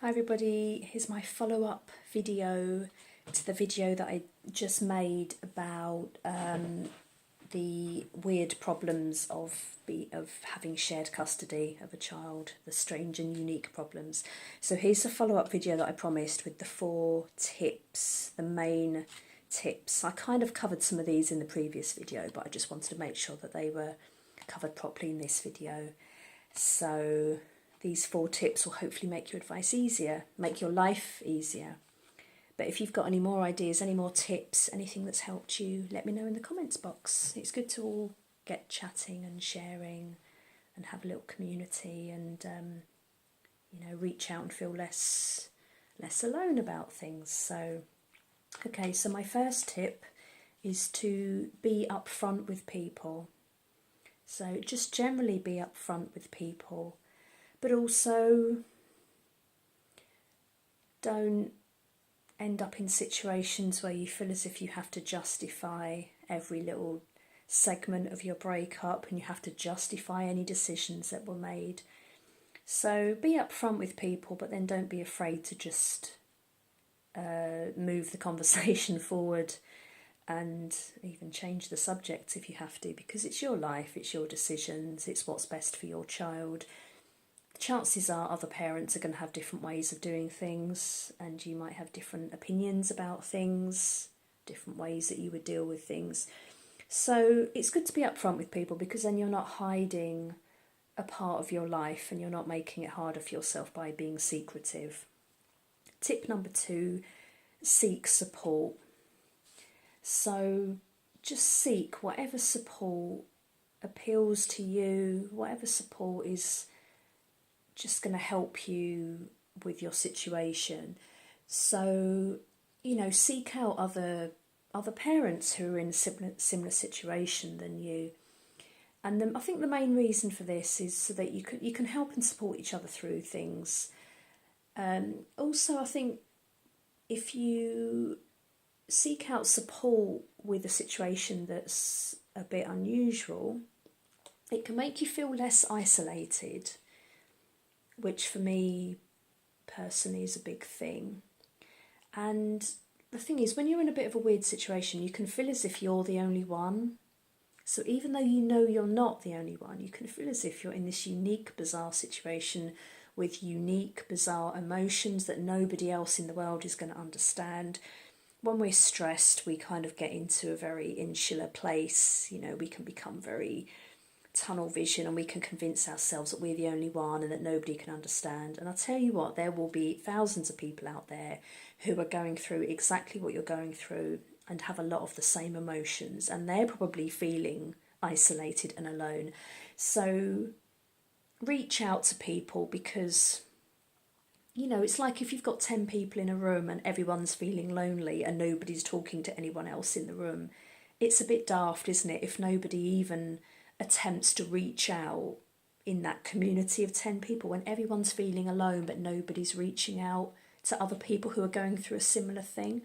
Hi everybody, here's my follow-up video to the video that I just made about the weird problems of having shared custody of a child, the strange and unique problems. So here's the follow-up video that I promised with the 4 tips, the main tips. I kind of covered some of these in the previous video, but I just wanted to make sure that they were covered properly in this video. So these 4 tips will hopefully make your advice easier, make your life easier. But if you've got any more ideas, any more tips, anything that's helped you, let me know in the comments box. It's good to all get chatting and sharing and have a little community and, reach out and feel less alone about things. So, okay, so my first tip is to be upfront with people. So just generally be upfront with people. But also, don't end up in situations where you feel as if you have to justify every little segment of your breakup and you have to justify any decisions that were made. So be upfront with people, but then don't be afraid to just move the conversation forward and even change the subject if you have to, because it's your life, it's your decisions, it's what's best for your child. Chances are other parents are going to have different ways of doing things, and you might have different opinions about things, different ways that you would deal with things. So it's good to be upfront with people, because then you're not hiding a part of your life and you're not making it harder for yourself by being secretive. Tip number 2, seek support. So just seek whatever support appeals to you, whatever support is just going to help you with your situation. So, seek out other parents who are in a similar situation than you. And I think the main reason for this is so that you can help and support each other through things. Also, I think if you seek out support with a situation that's a bit unusual, it can make you feel less isolated, which for me personally is a big thing. And the thing is, when you're in a bit of a weird situation, you can feel as if you're the only one. So even though you know you're not the only one, you can feel as if you're in this unique, bizarre situation with unique, bizarre emotions that nobody else in the world is going to understand. When we're stressed, we kind of get into a very insular place. We can become very tunnel vision, and we can convince ourselves that we're the only one and that nobody can understand. And I'll tell you what, there will be thousands of people out there who are going through exactly what you're going through and have a lot of the same emotions, and they're probably feeling isolated and alone. So reach out to people, because it's like if you've got 10 people in a room and everyone's feeling lonely and nobody's talking to anyone else in the room. It's a bit daft, isn't it, if nobody even attempts to reach out in that community of 10 people when everyone's feeling alone but nobody's reaching out to other people who are going through a similar thing.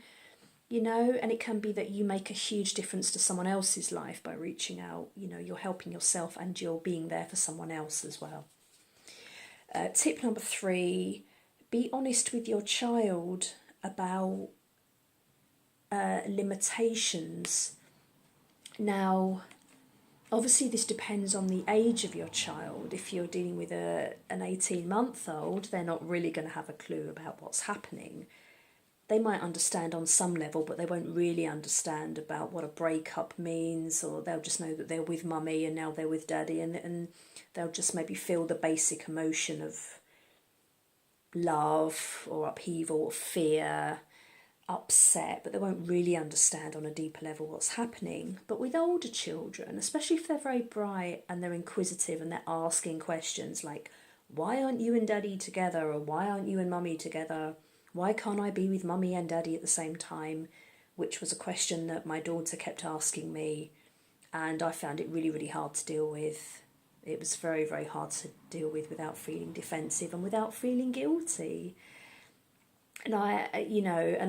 And it can be that you make a huge difference to someone else's life by reaching out. You're helping yourself and you're being there for someone else as well. Tip number 3, be honest with your child about limitations. Now, obviously, this depends on the age of your child. If you're dealing with an 18-month-old, they're not really going to have a clue about what's happening. They might understand on some level, but they won't really understand about what a breakup means, or they'll just know that they're with mummy and now they're with daddy, and they'll just maybe feel the basic emotion of love or upheaval or fear, upset, but they won't really understand on a deeper level what's happening. But with older children, especially if they're very bright and they're inquisitive and they're asking questions like, why aren't you and daddy together, or why aren't you and mummy together, why can't I be with mummy and daddy at the same time, which was a question that my daughter kept asking me, and I found it really, really hard to deal with. It was very, very hard to deal with without feeling defensive and without feeling guilty. And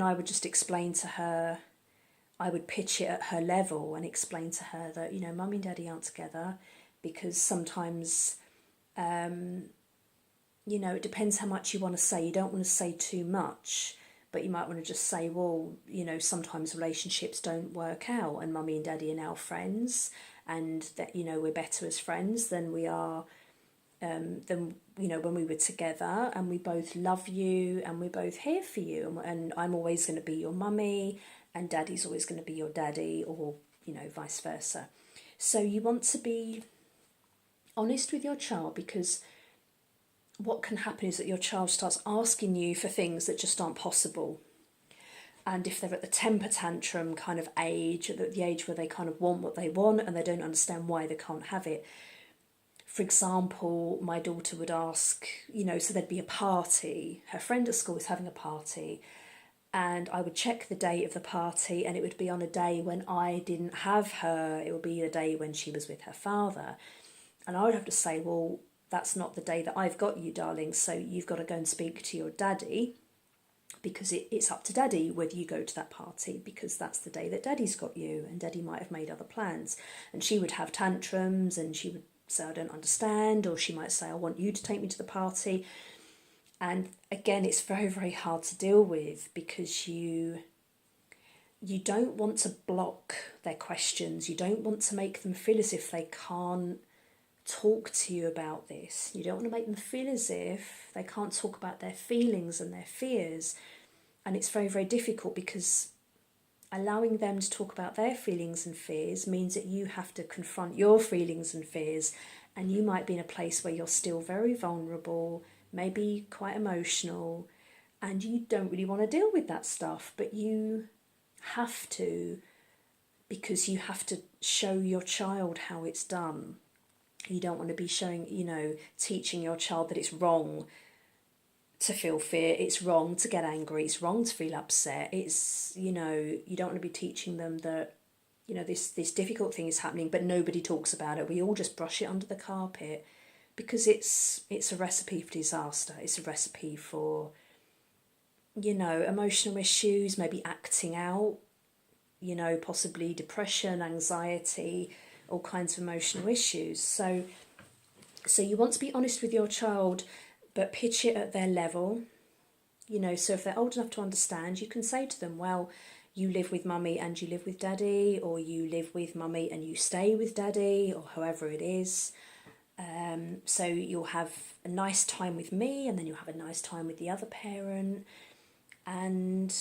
I would just explain to her, I would pitch it at her level and explain to her that, mummy and daddy aren't together because sometimes you know, it depends how much you want to say. You don't want to say too much, but you might want to just say, well, you know, sometimes relationships don't work out, and mummy and daddy are now friends, and that, you know, we're better as friends than we are, than, you know, when we were together, and we both love you and we're both here for you, and I'm always going to be your mummy and daddy's always going to be your daddy, or, you know, vice versa. So you want to be honest with your child, because what can happen is that your child starts asking you for things that just aren't possible. And if they're at the temper tantrum kind of age, at the age where they kind of want what they want and they don't understand why they can't have it. For example, my daughter would ask, you know, so there'd be a party. Her friend at school was having a party, and I would check the date of the party, and it would be on a day when I didn't have her. It would be the day when she was with her father. And I would have to say, well, that's not the day that I've got you, darling, so you've got to go and speak to your daddy, because it's up to daddy whether you go to that party, because that's the day that daddy's got you, and daddy might have made other plans. And she would have tantrums, and she would say, I don't understand, or she might say, I want you to take me to the party. And again, it's very, very hard to deal with, because you don't want to block their questions. You don't want to make them feel as if they can't talk to you about this. You don't want to make them feel as if they can't talk about their feelings and their fears. And it's very, very difficult, because allowing them to talk about their feelings and fears means that you have to confront your feelings and fears, and you might be in a place where you're still very vulnerable, maybe quite emotional, and you don't really want to deal with that stuff, but you have to, because you have to show your child how it's done. You don't want to be showing, you know, teaching your child that it's wrong to feel fear, it's wrong to get angry, it's wrong to feel upset. It's, you know, you don't want to be teaching them that, you know, this difficult thing is happening, but nobody talks about it. We all just brush it under the carpet, because it's a recipe for disaster. It's a recipe for, you know, emotional issues, maybe acting out, you know, possibly depression, anxiety, all kinds of emotional issues. So you want to be honest with your child, but pitch it at their level. You know, so if they're old enough to understand, you can say to them, well, you live with mummy and you live with daddy, or you live with mummy and you stay with daddy, or however it is. So you'll have a nice time with me, and then you'll have a nice time with the other parent, and,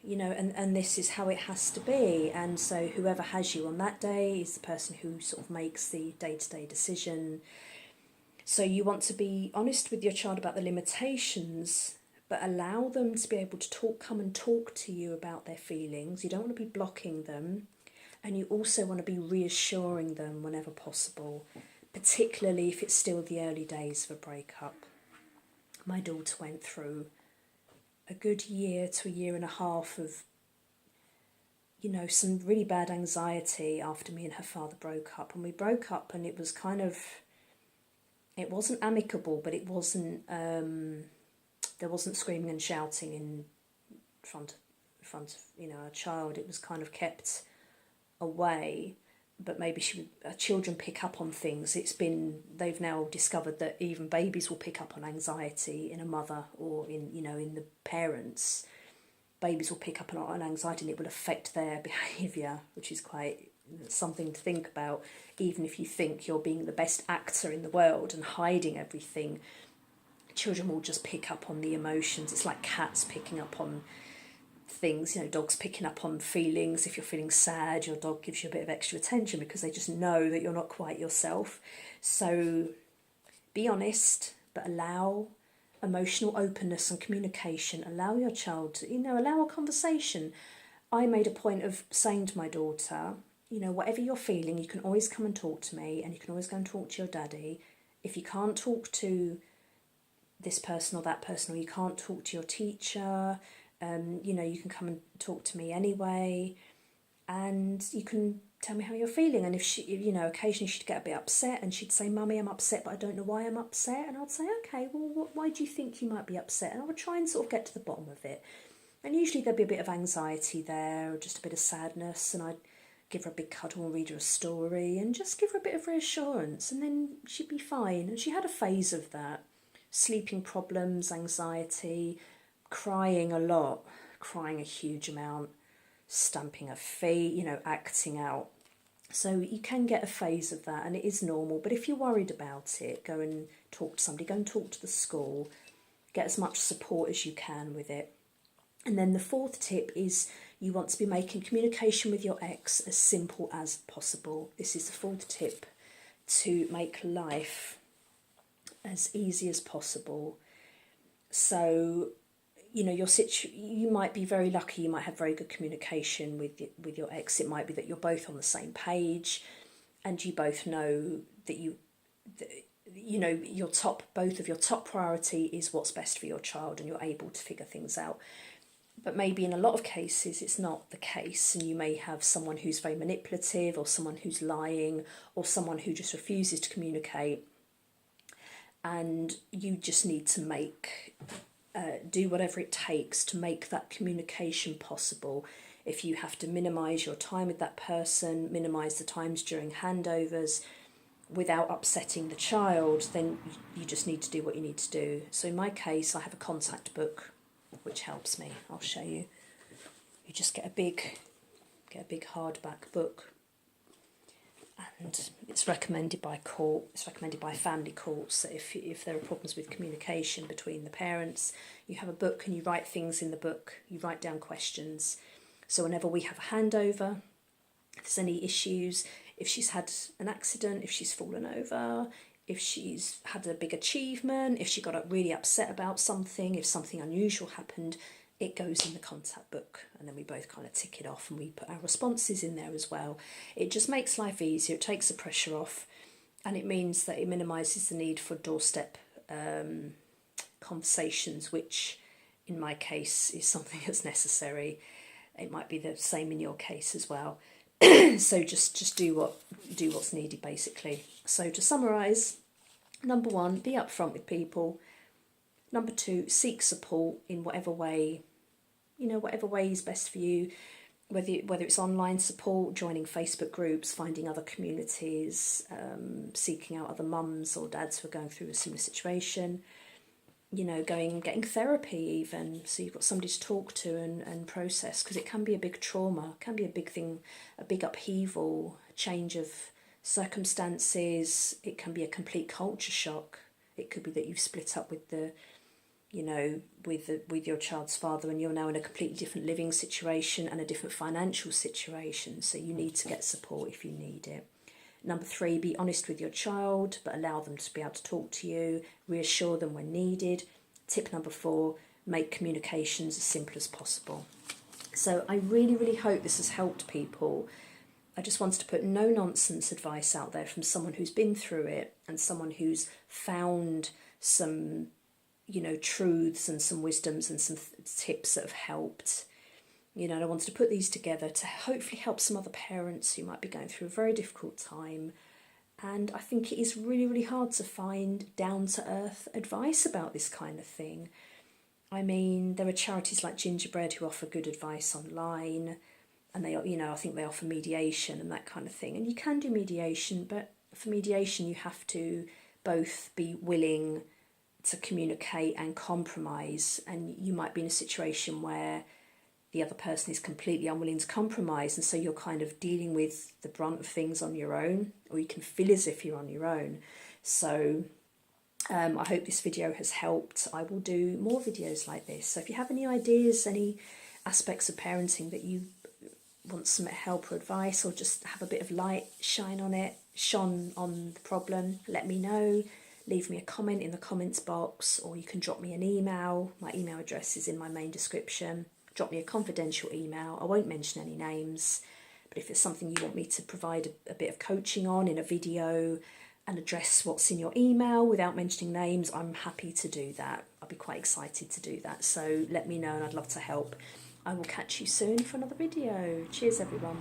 you know, and this is how it has to be. And so whoever has you on that day is the person who sort of makes the day-to-day decision. So you want to be honest with your child about the limitations, but allow them to be able to come and talk to you about their feelings. You don't want to be blocking them, and you also want to be reassuring them whenever possible, particularly if it's still the early days of a breakup. My daughter went through a good year to a year and a half of, you know, some really bad anxiety after me and her father broke up. And we broke up, and it was kind of, it wasn't amicable, but it wasn't, there wasn't screaming and shouting in front of, you know, a child. It was kind of kept away, but maybe children pick up on things. They've now discovered that even babies will pick up on anxiety in a mother, or in, you know, in the parents. Babies will pick up on anxiety, and it will affect their behaviour, which is quite something to think about. Even if you think you're being the best actor in the world and hiding everything, children will just pick up on the emotions. It's like cats picking up on things, you know, dogs picking up on feelings. If you're feeling sad, your dog gives you a bit of extra attention, because they just know that you're not quite yourself. So be honest, but allow emotional openness and communication. Allow your child to, you know, allow a conversation. I made a point of saying to my daughter, you know, whatever you're feeling, you can always come and talk to me, and you can always go and talk to your daddy. If you can't talk to this person or that person, or you can't talk to your teacher, you know, you can come and talk to me anyway, and you can tell me how you're feeling. And if she, you know, occasionally she'd get a bit upset, and she'd say, Mummy, I'm upset, but I don't know why I'm upset. And I'd say, okay, well, why do you think you might be upset? And I would try and sort of get to the bottom of it. And usually there'd be a bit of anxiety there, or just a bit of sadness, and I'd give her a big cuddle and read her a story, and just give her a bit of reassurance, and then she'd be fine. And she had a phase of that. sleeping problems, anxiety, crying a lot, crying a huge amount, stamping her feet, you know, acting out. So you can get a phase of that, and it is normal. But if you're worried about it, go and talk to somebody, go and talk to the school, get as much support as you can with it. And then the fourth tip is you want to be making communication with your ex as simple as possible. This is the fourth tip, to make life as easy as possible. So, you know, you might be very lucky, you might have very good communication with your ex. It might be that you're both on the same page and you both know that you know both of your top priority is what's best for your child, and you're able to figure things out. But maybe in a lot of cases it's not the case, and you may have someone who's very manipulative, or someone who's lying, or someone who just refuses to communicate, and you just need to do whatever it takes to make that communication possible. If you have to minimise your time with that person, minimise the times during handovers without upsetting the child, then you just need to do what you need to do. So in my case, I have a contact book which helps me. I'll show you. You just get a big hardback book, and it's recommended by court. It's recommended by family courts that if there are problems with communication between the parents, you have a book and you write things in the book. You write down questions. So whenever we have a handover, if there's any issues, if she's had an accident, if she's fallen over, if she's had a big achievement, if she got really upset about something, if something unusual happened, it goes in the contact book, and then we both kind of tick it off and we put our responses in there as well. It just makes life easier, it takes the pressure off, and it means that it minimises the need for doorstep conversations, which in my case is something that's necessary. It might be the same in your case as well. So just do what's needed, basically. So to summarise, number 1, be upfront with people. Number 2, seek support in whatever way, whatever way is best for you, whether it's online support, joining Facebook groups, finding other communities, seeking out other mums or dads who are going through a similar situation, getting therapy even, so you've got somebody to talk to and process, because it can be a big trauma, it can be a big thing, a big upheaval, a change of circumstances. It can be a complete culture shock. It could be that you've split up with with your child's father, and you're now in a completely different living situation and a different financial situation, so you need to get support if you need it. Number 3, be honest with your child, but allow them to be able to talk to you, reassure them when needed. Tip number 4, make communications as simple as possible. So I really, really hope this has helped people. I just wanted to put no-nonsense advice out there from someone who's been through it and someone who's found some, truths and some wisdoms and some tips that have helped. And I wanted to put these together to hopefully help some other parents who might be going through a very difficult time. And I think it is really, really hard to find down-to-earth advice about this kind of thing. I mean, there are charities like Gingerbread who offer good advice online, and they, I think they offer mediation and that kind of thing. And you can do mediation, but for mediation you have to both be willing to communicate and compromise, and you might be in a situation where the other person is completely unwilling to compromise, and so you're kind of dealing with the brunt of things on your own, or you can feel as if you're on your own. So I hope this video has helped. I will do more videos like this. So if you have any ideas, any aspects of parenting that you want some help or advice, or just have a bit of light shone on the problem, let me know. Leave me a comment in the comments box, or you can drop me an email. My email address is in my main description. Drop me a confidential email. I won't mention any names, but if it's something you want me to provide a bit of coaching on in a video and address what's in your email without mentioning names, I'm happy to do that. I'll be quite excited to do that. So let me know, and I'd love to help. I will catch you soon for another video. Cheers, everyone.